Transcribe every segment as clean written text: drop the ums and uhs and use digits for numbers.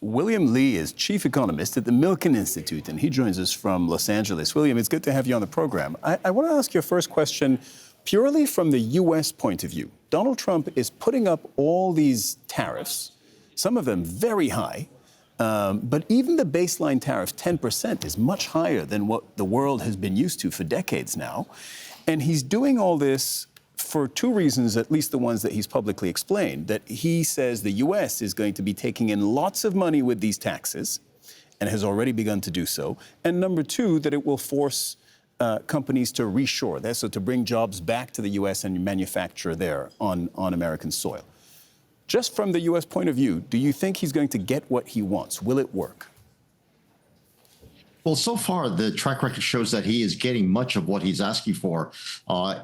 William Lee is chief economist at the Milken Institute, and he joins us from Los Angeles. William, it's good to have you on the program. I want to ask your first question purely from the U.S. point of view. Donald Trump is putting up all these tariffs, some of them very high, but even the baseline tariff, 10%, is much higher than what the world has been used to for decades now. And he's doing all this for two reasons, at least the ones that he's publicly explained, that he says the U.S. is going to be taking in lots of money with these taxes and has already begun to do so. And number two, that it will force companies to reshore, so to bring jobs back to the U.S. and manufacture there on American soil. Just from the U.S. point of view, do you think he's going to get what he wants? Will it work? Well, so far, the track record shows that he is getting much of what he's asking for.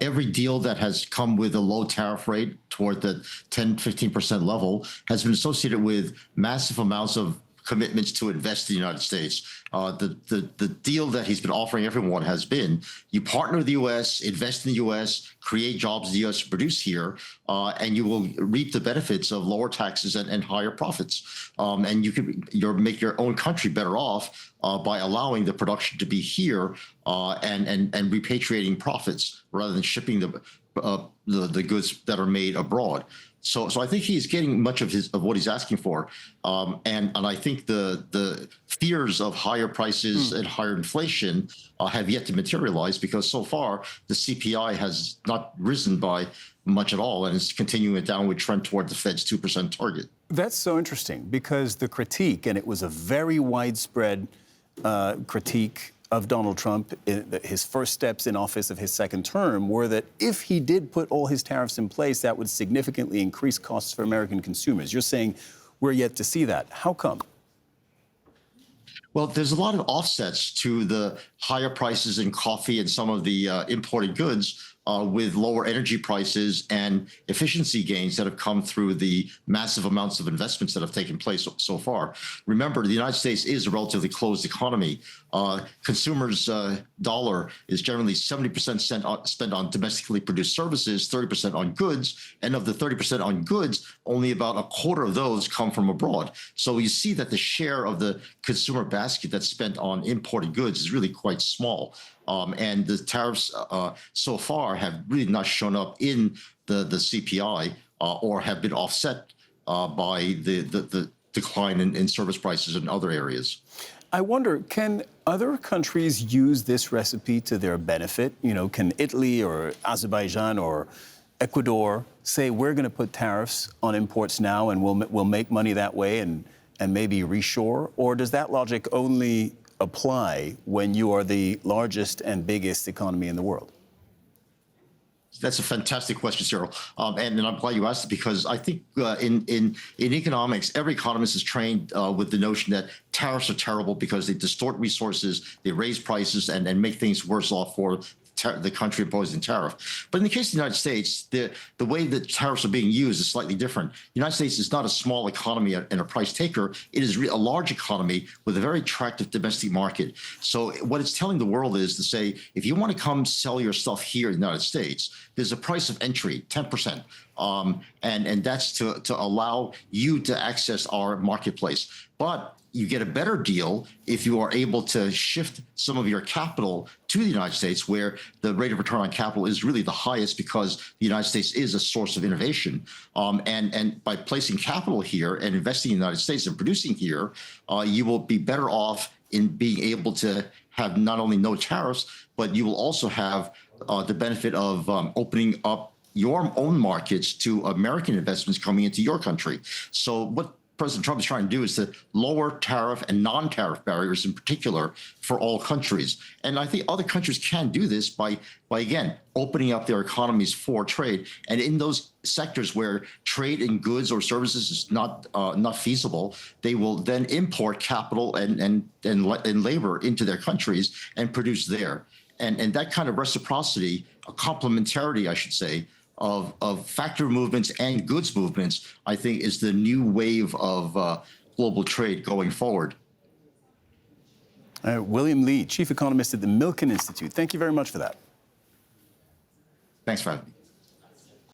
Every deal that has come with a low tariff rate toward the 10-15% level has been associated with massive amounts of commitments to invest in the United States. The deal that he's been offering everyone has been, you partner with the U.S., invest in the U.S., create jobs in the U.S., produce here, and you will reap the benefits of lower taxes and higher profits. And you can make your own country better off by allowing the production to be here and repatriating profits rather than shipping the goods that are made abroad. So I think he's getting much of what he's asking for, and I think the fears of higher prices and higher inflation have yet to materialize, because so far the CPI has not risen by much at all, and it's continuing a downward trend toward the Fed's 2% target. That's so interesting, because the critique, and it was a very widespread critique of Donald Trump, his first steps in office of his second term, were that if he did put all his tariffs in place, that would significantly increase costs for American consumers. You're saying we're yet to see that. How come? Well, there's a lot of offsets to the higher prices in coffee and some of the imported goods with lower energy prices and efficiency gains that have come through the massive amounts of investments that have taken place so far. Remember, the United States is a relatively closed economy. Consumers' dollar is generally 70% spent on domestically produced services, 30% on goods, and of the 30% on goods, only about a quarter of those come from abroad. So you see that the share of the consumer basket that's spent on imported goods is really quite small. And the tariffs so far have really not shown up in the CPI or have been offset by the decline in service prices in other areas. I wonder, can other countries use this recipe to their benefit? You know, can Italy or Azerbaijan or Ecuador say, we're going to put tariffs on imports now and we'll make money that way and maybe reshore? Or does that logic only apply when you are the largest and biggest economy in the world? That's a fantastic question, Cyril. And I'm glad you asked it, because I think in economics, every economist is trained with the notion that tariffs are terrible because they distort resources, they raise prices, and make things worse off for the country imposing tariff. But in the case of the United States, the way that tariffs are being used is slightly different. The United States is not a small economy and a price taker. It is a large economy with a very attractive domestic market. So what it's telling the world is to say, if you want to come sell your stuff here in the United States, there's a price of entry, 10%. And that's to allow you to access our marketplace. But you get a better deal if you are able to shift some of your capital to the United States, where the rate of return on capital is really the highest, because the United States is a source of innovation. And by placing capital here and investing in the United States and producing here, you will be better off in being able to have not only no tariffs, but you will also have the benefit of opening up your own markets to American investments coming into your country. So what President Trump is trying to do is to lower tariff and non-tariff barriers in particular for all countries. And I think other countries can do this by again, opening up their economies for trade. And in those sectors where trade in goods or services is not feasible, they will then import capital and labor into their countries and produce there. And that kind of reciprocity, a complementarity, I should say, of factory movements and goods movements, I think is the new wave of global trade going forward. William Lee, chief economist at the Milken Institute. Thank you very much for that. Thanks for having me.